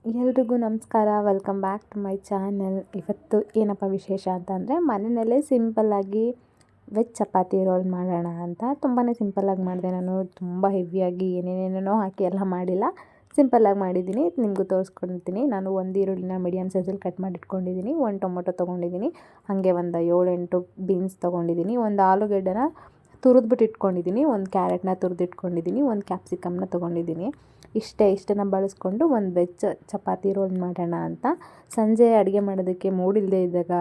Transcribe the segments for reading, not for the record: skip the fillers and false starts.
ಎಲ್ರಿಗೂ ನಮಸ್ಕಾರ. Welcome back to my channel. ಇವತ್ತು ಏನಪ್ಪ ವಿಶೇಷ ಅಂತಂದರೆ ಮನೆಯಲ್ಲೇ ಸಿಂಪಲ್ಲಾಗಿ ವೆಜ್ ಚಪಾತಿ ರೋಲ್ ಮಾಡೋಣ ಅಂತ. ತುಂಬಾ ಸಿಂಪಲ್ಲಾಗಿ ಮಾಡಿದೆ ನಾನು. ತುಂಬ ಹೆವಿಯಾಗಿ ಏನೇನೇನೋ ಹಾಕಿ ಎಲ್ಲ ಮಾಡಿಲ್ಲ, ಸಿಂಪಲ್ಲಾಗಿ ಮಾಡಿದ್ದೀನಿ. ನಿಮಗೂ ತೋರಿಸ್ಕೊಳ್ತೀನಿ. ನಾನು ಒಂದು ಈರುಳ್ಳಿನ ಮೀಡಿಯಮ್ ಸೈಜಲ್ಲಿ ಕಟ್ ಮಾಡಿ ಇಟ್ಕೊಂಡಿದ್ದೀನಿ, ಒಂದು ಟೊಮೊಟೊ ತೊಗೊಂಡಿದ್ದೀನಿ, ಹಾಗೆ ಒಂದು 7-8 ಬೀನ್ಸ್ ತೊಗೊಂಡಿದ್ದೀನಿ, ಒಂದು ಆಲೂಗಡ್ಡೆನ ತುರಿದ್ಬಿಟ್ಟು ಇಟ್ಕೊಂಡಿದ್ದೀನಿ, ಒಂದು ಕ್ಯಾರೆಟ್ನ ತುರಿದಿಟ್ಕೊಂಡಿದ್ದೀನಿ, ಒಂದು ಕ್ಯಾಪ್ಸಿಕಮ್ನ ತೊಗೊಂಡಿದ್ದೀನಿ. ಇಷ್ಟನ್ನು ಬಳಸ್ಕೊಂಡು ಒಂದು ವೆಜ್ ಚಪಾತಿ ರೋಲ್ ಮಾಡೋಣ ಅಂತ. ಸಂಜೆ ಅಡುಗೆ ಮಾಡೋದಕ್ಕೆ ಮೂಡಿಲ್ಲದೆ ಇದ್ದಾಗ,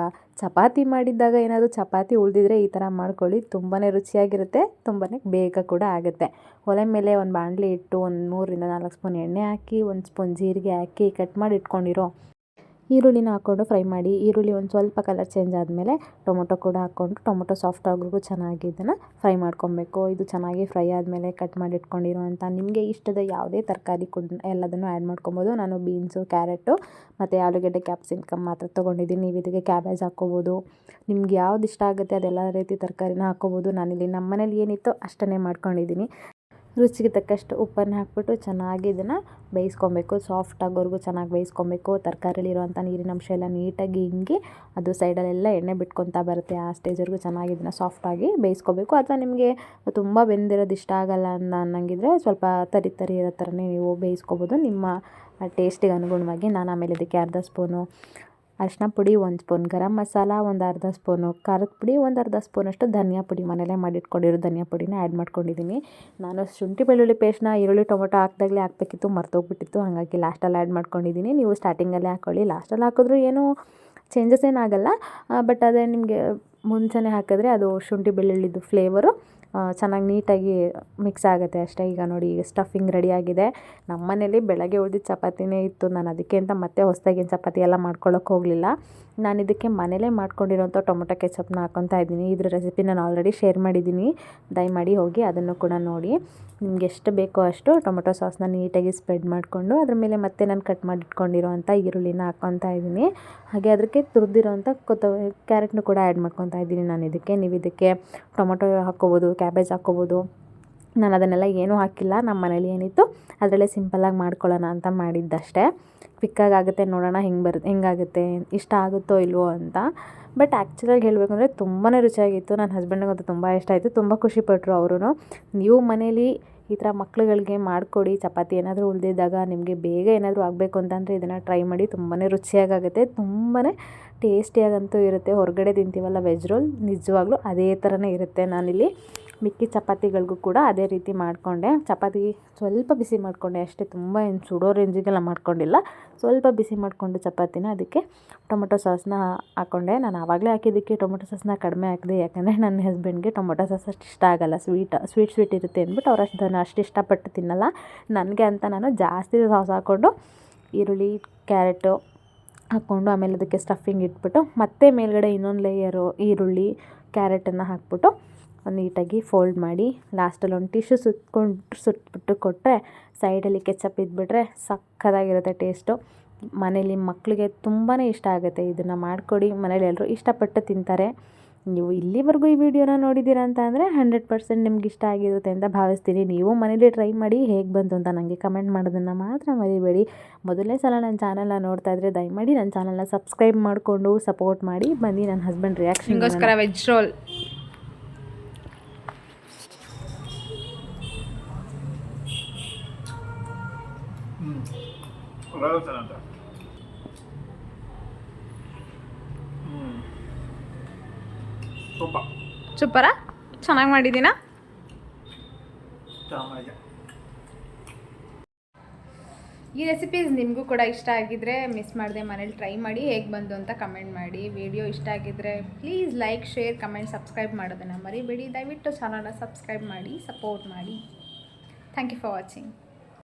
ಚಪಾತಿ ಮಾಡಿದ್ದಾಗ ಏನಾದರೂ ಚಪಾತಿ ಉಳಿದಿದ್ರೆ ಈ ಥರ ಮಾಡ್ಕೊಳ್ಳಿ. ತುಂಬಾ ರುಚಿಯಾಗಿರುತ್ತೆ, ತುಂಬಾ ಬೇಗ ಕೂಡ ಆಗುತ್ತೆ. ಒಲೆ ಮೇಲೆ ಒಂದು ಬಾಣಲಿ ಇಟ್ಟು ಒಂದು 3-4 ಸ್ಪೂನ್ ಎಣ್ಣೆ ಹಾಕಿ, 1 ಸ್ಪೂನ್ ಜೀರಿಗೆ ಹಾಕಿ, ಕಟ್ ಮಾಡಿ ಇಟ್ಕೊಂಡಿರೋ ಈರುಳ್ಳಿನ ಹಾಕ್ಕೊಂಡು ಫ್ರೈ ಮಾಡಿ. ಈರುಳ್ಳಿ ಒಂದು ಸ್ವಲ್ಪ ಕಲರ್ ಚೇಂಜ್ ಆದಮೇಲೆ ಟೊಮೊಟೊ ಕೂಡ ಹಾಕ್ಕೊಂಡು, ಟೊಮೊಟೊ ಸಾಫ್ಟ್ ಆಗೋವರೆಗೂ ಚೆನ್ನಾಗಿ ಇದನ್ನು ಫ್ರೈ ಮಾಡ್ಕೊಬೇಕು. ಇದು ಚೆನ್ನಾಗಿ ಫ್ರೈ ಆದಮೇಲೆ ಕಟ್ ಮಾಡಿ ಇಟ್ಕೊಂಡಿರೋಂಥ ನಿಮಗೆ ಇಷ್ಟದ ಯಾವುದೇ ತರಕಾರಿ ಕೂಡ ಎಲ್ಲದನ್ನು ಆ್ಯಡ್ ಮಾಡ್ಕೊಬೋದು. ನಾನು ಬೀನ್ಸು, ಕ್ಯಾರೆಟು ಮತ್ತು ಆಲೂಗಡ್ಡೆ, ಕ್ಯಾಪ್ಸಿಕಮ್ ಮಾತ್ರ ತೊಗೊಂಡಿದ್ದೀನಿ. ನೀವು ಇದಕ್ಕೆ ಕ್ಯಾಬೇಜ್ ಹಾಕ್ಕೋಬೋದು. ನಿಮ್ಗೆ ಯಾವ್ದು ಇಷ್ಟ ಆಗುತ್ತೆ ಅದೆಲ್ಲ ರೀತಿ ತರಕಾರಿನ ಹಾಕ್ಕೋಬೋದು. ನಾನಿಲ್ಲಿ ನಮ್ಮ ಮನೇಲಿ ಏನಿತ್ತು ಅಷ್ಟನ್ನೇ ಮಾಡ್ಕೊಂಡಿದ್ದೀನಿ. ರುಚಿಗೆ ತಕ್ಕಷ್ಟು ಉಪ್ಪನ್ನು ಹಾಕ್ಬಿಟ್ಟು ಚೆನ್ನಾಗಿ ಇದನ್ನು ಬೇಯಿಸ್ಕೊಬೇಕು. ಸಾಫ್ಟ್ ಆಗೋವರೆಗೂ ಚೆನ್ನಾಗಿ ಬೇಯಿಸ್ಕೊಬೇಕು. ತರಕಾರಿಲಿರುವಂಥ ನೀರಿನ ಅಂಶ ಎಲ್ಲ ನೀಟಾಗಿ ಹಿಂಗಿ ಅದು ಸೈಡಲ್ಲೆಲ್ಲ ಎಣ್ಣೆ ಬಿಟ್ಕೊತಾ ಬರುತ್ತೆ. ಆ ಸ್ಟೇಜ್ವರೆಗೂ ಚೆನ್ನಾಗಿ ಇದನ್ನು ಸಾಫ್ಟಾಗಿ ಬೇಯಿಸ್ಕೊಬೇಕು. ಅಥವಾ ನಿಮಗೆ ತುಂಬ ಬೆಂದಿರೋದು ಇಷ್ಟ ಆಗಲ್ಲ ಅನ್ನಂಗಿದ್ರೆ ಸ್ವಲ್ಪ ತರಿ ಇರೋ ಥರನೇ ನೀವು ಬೇಯಿಸ್ಕೊಬೋದು, ನಿಮ್ಮ ಟೇಸ್ಟಿಗೆ ಅನುಗುಣವಾಗಿ. ನಾನು ಆಮೇಲೆ ಇದಕ್ಕೆ ಅರ್ಧ ಸ್ಪೂನು ಅರಿಶಿನ ಪುಡಿ, 1 ಸ್ಪೂನ್ ಗರಂ ಮಸಾಲ, ಒಂದು ಅರ್ಧ ಸ್ಪೂನು ಖಾರದ ಪುಡಿ, ಒಂದು ಅರ್ಧ ಸ್ಪೂನಷ್ಟು ಧನಿಯಾ ಪುಡಿ, ಮನೇಲೇ ಮಾಡಿಟ್ಕೊಂಡಿರೋ ಧನಿಯಾ ಪುಡಿನ ಆ್ಯಡ್ ಮಾಡ್ಕೊಂಡಿದ್ದೀನಿ. ನಾನು ಶುಂಠಿ ಬೆಳ್ಳುಳ್ಳಿ ಪೇಸ್ಟ್ನ ಈರುಳ್ಳಿ ಟೊಮೊಟೊ ಹಾಕಿದಾಗಲೇ ಹಾಕಬೇಕಿತ್ತು, ಮರ್ತೋಗ್ಬಿಟ್ಟಿತ್ತು. ಹಾಗಾಗಿ ಲಾಸ್ಟಲ್ಲಿ ಆ್ಯಡ್ ಮಾಡ್ಕೊಂಡಿದ್ದೀನಿ. ನೀವು ಸ್ಟಾರ್ಟಿಂಗಲ್ಲೇ ಹಾಕ್ಕೊಳ್ಳಿ. ಲಾಸ್ಟಲ್ಲಿ ಹಾಕಿದ್ರೂ ಏನೂ ಚೇಂಜಸ್ ಏನಾಗಲ್ಲ. ಬಟ್ ಅದೇ ನಿಮಗೆ ಮುಂಚೆನೇ ಹಾಕಿದ್ರೆ ಅದು ಶುಂಠಿ ಬೆಳ್ಳುಳ್ಳಿದು ಫ್ಲೇವರು ಚೆನ್ನಾಗಿ ನೀಟಾಗಿ ಮಿಕ್ಸ್ ಆಗುತ್ತೆ ಅಷ್ಟೇ. ಈಗ ನೋಡಿ, ಈಗ ಸ್ಟಫಿಂಗ್ ರೆಡಿಯಾಗಿದೆ. ನಮ್ಮ ಮನೇಲಿ ಬೆಳಗ್ಗೆ ಉಳಿದಿದ್ದ ಚಪಾತಿನೇ ಇತ್ತು. ನಾನು ಅದಕ್ಕೆ ಅಂತ ಮತ್ತೆ ಹೊಸದಾಗಿ ಚಪಾತಿ ಎಲ್ಲ ಮಾಡ್ಕೊಳ್ಳೋಕೆ ಹೋಗಲಿಲ್ಲ. ನಾನು ಇದಕ್ಕೆ ಮನೇಲೇ ಮಾಡ್ಕೊಂಡಿರೋಂಥ ಟೊಮೊಟೊ ಕೆಚಪ್ನ ಹಾಕ್ಕೊತಾ ಇದ್ದೀನಿ. ಇದ್ರ ರೆಸಿಪಿ ನಾನು ಆಲ್ರೆಡಿ ಶೇರ್ ಮಾಡಿದ್ದೀನಿ, ದಯಮಾಡಿ ಹೋಗಿ ಅದನ್ನು ಕೂಡ ನೋಡಿ. ನಿಮ್ಗೆ ಎಷ್ಟು ಬೇಕೋ ಅಷ್ಟು ಟೊಮೊಟೊ ಸಾಸ್ನ ನೀಟಾಗಿ ಸ್ಪ್ರೆಡ್ ಮಾಡಿಕೊಂಡು ಅದ್ರ ಮೇಲೆ ಮತ್ತೆ ನಾನು ಕಟ್ ಮಾಡಿ ಇಟ್ಕೊಂಡಿರೋಂಥ ಈರುಳ್ಳಿನ ಹಾಕ್ಕೊತಾ ಇದ್ದೀನಿ. ಹಾಗೆ ಅದಕ್ಕೆ ತುರಿದಿರೋಂಥ ಕ್ಯಾರೆಟ್ನು ಕೂಡ ಆ್ಯಡ್ ಮಾಡ್ಕೊತಾ ಇದ್ದೀನಿ ನಾನು ಇದಕ್ಕೆ. ನೀವು ಇದಕ್ಕೆ ಟೊಮೊಟೊ ಹಾಕ್ಕೋಬೋದು, ಕ್ಯಾಬೇಜ್ ಹಾಕ್ಕೋಬೋದು. ನಾನು ಅದನ್ನೆಲ್ಲ ಏನೂ ಹಾಕಿಲ್ಲ. ನಮ್ಮ ಮನೇಲಿ ಏನಿತ್ತು ಅದರಲ್ಲೇ ಸಿಂಪಲ್ಲಾಗಿ ಮಾಡ್ಕೊಳ್ಳೋಣ ಅಂತ ಮಾಡಿದ್ದಷ್ಟೇ. ಕ್ವಿಕ್ಕಾಗಿ ಆಗುತ್ತೆ, ನೋಡೋಣ ಹೆಂಗಾಗುತ್ತೆ, ಇಷ್ಟ ಆಗುತ್ತೋ ಇಲ್ವೋ ಅಂತ. ಬಟ್ ಆ್ಯಕ್ಚುಲಾಗಿ ಹೇಳಬೇಕು ಅಂದರೆ ತುಂಬಾ ರುಚಿಯಾಗಿತ್ತು. ನನ್ನ ಹಸ್ಬೆಂಡಿಗಂತೂ ತುಂಬ ಇಷ್ಟ ಆಯಿತು, ತುಂಬ ಖುಷಿಪಟ್ಟರು ಅವರು. ನೀವು ಮನೇಲಿ ಈ ಥರ ಮಕ್ಳುಗಳಿಗೆ ಮಾಡಿಕೊಡಿ. ಚಪಾತಿ ಏನಾದರೂ ಉಳಿದಿದ್ದಾಗ ನಿಮಗೆ ಬೇಗ ಏನಾದರೂ ಆಗಬೇಕು ಅಂತಂದರೆ ಇದನ್ನು ಟ್ರೈ ಮಾಡಿ. ತುಂಬಾ ರುಚಿಯಾಗುತ್ತೆ, ತುಂಬಾ ಟೇಸ್ಟಿಯಾಗಂತೂ ಇರುತ್ತೆ. ಹೊರಗಡೆ ತಿಂತೀವಲ್ಲ ವೆಜ್ ರೋಲ್, ನಿಜವಾಗ್ಲೂ ಅದೇ ಥರನೇ ಇರುತ್ತೆ. ನಾನಿಲ್ಲಿ ಮಿಕ್ಕಿ ಚಪಾತಿಗಳಿಗೂ ಕೂಡ ಅದೇ ರೀತಿ ಮಾಡಿಕೊಂಡೆ. ಚಪಾತಿ ಸ್ವಲ್ಪ ಬಿಸಿ ಮಾಡಿಕೊಂಡೆ ಅಷ್ಟೇ, ತುಂಬ ಏನು ಸುಡೋ ರೇಂಜಿಗೆಲ್ಲ ಮಾಡ್ಕೊಂಡಿಲ್ಲ. ಸ್ವಲ್ಪ ಬಿಸಿ ಮಾಡಿಕೊಂಡು ಚಪಾತಿನ ಅದಕ್ಕೆ ಟೊಮೊಟೊ ಸಾಸ್ನ ಹಾಕ್ಕೊಂಡೆ. ನಾನು ಆವಾಗಲೇ ಹಾಕಿದ್ದಕ್ಕೆ ಟೊಮೊಟೊ ಸಾಸ್ನ ಕಡಿಮೆ ಹಾಕಿದೆ, ಯಾಕಂದರೆ ನನ್ನ ಹಸ್ಬೆಂಡ್ಗೆ ಟೊಮೊಟೊ ಸಾಸ್ ಅಷ್ಟು ಇಷ್ಟ ಆಗೋಲ್ಲ. ಸ್ವೀಟ್ ಇರುತ್ತೆ ಅಂದ್ಬಿಟ್ಟು ಅವ್ರು ಅಷ್ಟು ಇಷ್ಟಪಟ್ಟು ತಿನ್ನಲ್ಲ. ನನಗೆ ಅಂತ ನಾನು ಜಾಸ್ತಿ ಸಾಸ್ ಹಾಕ್ಕೊಂಡು ಈರುಳ್ಳಿ ಕ್ಯಾರೆಟು ಹಾಕ್ಕೊಂಡು ಆಮೇಲೆ ಅದಕ್ಕೆ ಸ್ಟಫಿಂಗ್ ಇಟ್ಬಿಟ್ಟು ಮತ್ತೆ ಮೇಲ್ಗಡೆ ಇನ್ನೊಂದು ಲೇಯರು ಈರುಳ್ಳಿ ಕ್ಯಾರೆಟನ್ನು ಹಾಕ್ಬಿಟ್ಟು ನೀಟಾಗಿ ಫೋಲ್ಡ್ ಮಾಡಿ ಲಾಸ್ಟಲ್ಲಿ ಒಂದು ಟಿಶ್ಯೂ ಸುಟ್ಬಿಟ್ಟು ಕೊಟ್ಟರೆ, ಸೈಡಲ್ಲಿ ಕೆಚಪ್ ಇದ್ಬಿಟ್ರೆ ಸಕ್ಕತ್ತಾಗಿರುತ್ತೆ ಟೇಸ್ಟು. ಮನೇಲಿ ಮಕ್ಕಳಿಗೆ ತುಂಬಾ ಇಷ್ಟ ಆಗುತ್ತೆ. ಇದನ್ನು ಮಾಡಿಕೊಡಿ, ಮನೇಲಿ ಎಲ್ಲರೂ ಇಷ್ಟಪಟ್ಟು ತಿಂತಾರೆ. ನೀವು ಇಲ್ಲಿವರೆಗೂ ಈ ವಿಡಿಯೋನ ನೋಡಿದ್ದೀರಾ ಅಂತ ಅಂದರೆ 100% ನಿಮ್ಗೆ ಇಷ್ಟ ಆಗಿರುತ್ತೆ ಅಂತ ಭಾವಿಸ್ತೀನಿ. ನೀವು ಮನೇಲಿ ಟ್ರೈ ಮಾಡಿ, ಹೇಗೆ ಬಂತು ಅಂತ ನನಗೆ ಕಮೆಂಟ್ ಮಾಡೋದನ್ನು ಮಾತ್ರ ಮರಿಬೇಡಿ. ಮೊದಲನೇ ಸಲ ನನ್ನ ಚಾನಲ್ನ ನೋಡ್ತಾ ಇದ್ದರೆ ದಯಮಾಡಿ ನನ್ನ ಚಾನಲ್ನ ಸಬ್ಸ್ಕ್ರೈಬ್ ಮಾಡಿಕೊಂಡು ಸಪೋರ್ಟ್ ಮಾಡಿ. ಬನ್ನಿ ನನ್ನ ಹಸ್ಬೆಂಡ್ ರಿಯಾಕ್ಷನ್ಗೋಸ್ಕರ ವೆಜ್ ರೋಲ್. ಸೂಪರಾ? ಚೆನ್ನಾಗಿ ಮಾಡಿದ್ದೀನಾ? ಈ ರೆಸಿಪೀಸ್ ನಿಮಗೂ ಕೂಡ ಇಷ್ಟ ಆಗಿದ್ದರೆ ಮಿಸ್ ಮಾಡದೆ ಮನೇಲಿ ಟ್ರೈ ಮಾಡಿ, ಹೇಗೆ ಬಂತು ಅಂತ ಕಮೆಂಟ್ ಮಾಡಿ. ವಿಡಿಯೋ ಇಷ್ಟ ಆಗಿದ್ದರೆ please like, share, comment, subscribe ಮಾಡೋದನ್ನು ಮರಿಬೇಡಿ. ದಯವಿಟ್ಟು ಚಾನಲ್ನ ಸಬ್ಸ್ಕ್ರೈಬ್ ಮಾಡಿ, ಸಪೋರ್ಟ್ ಮಾಡಿ. Thank you for watching.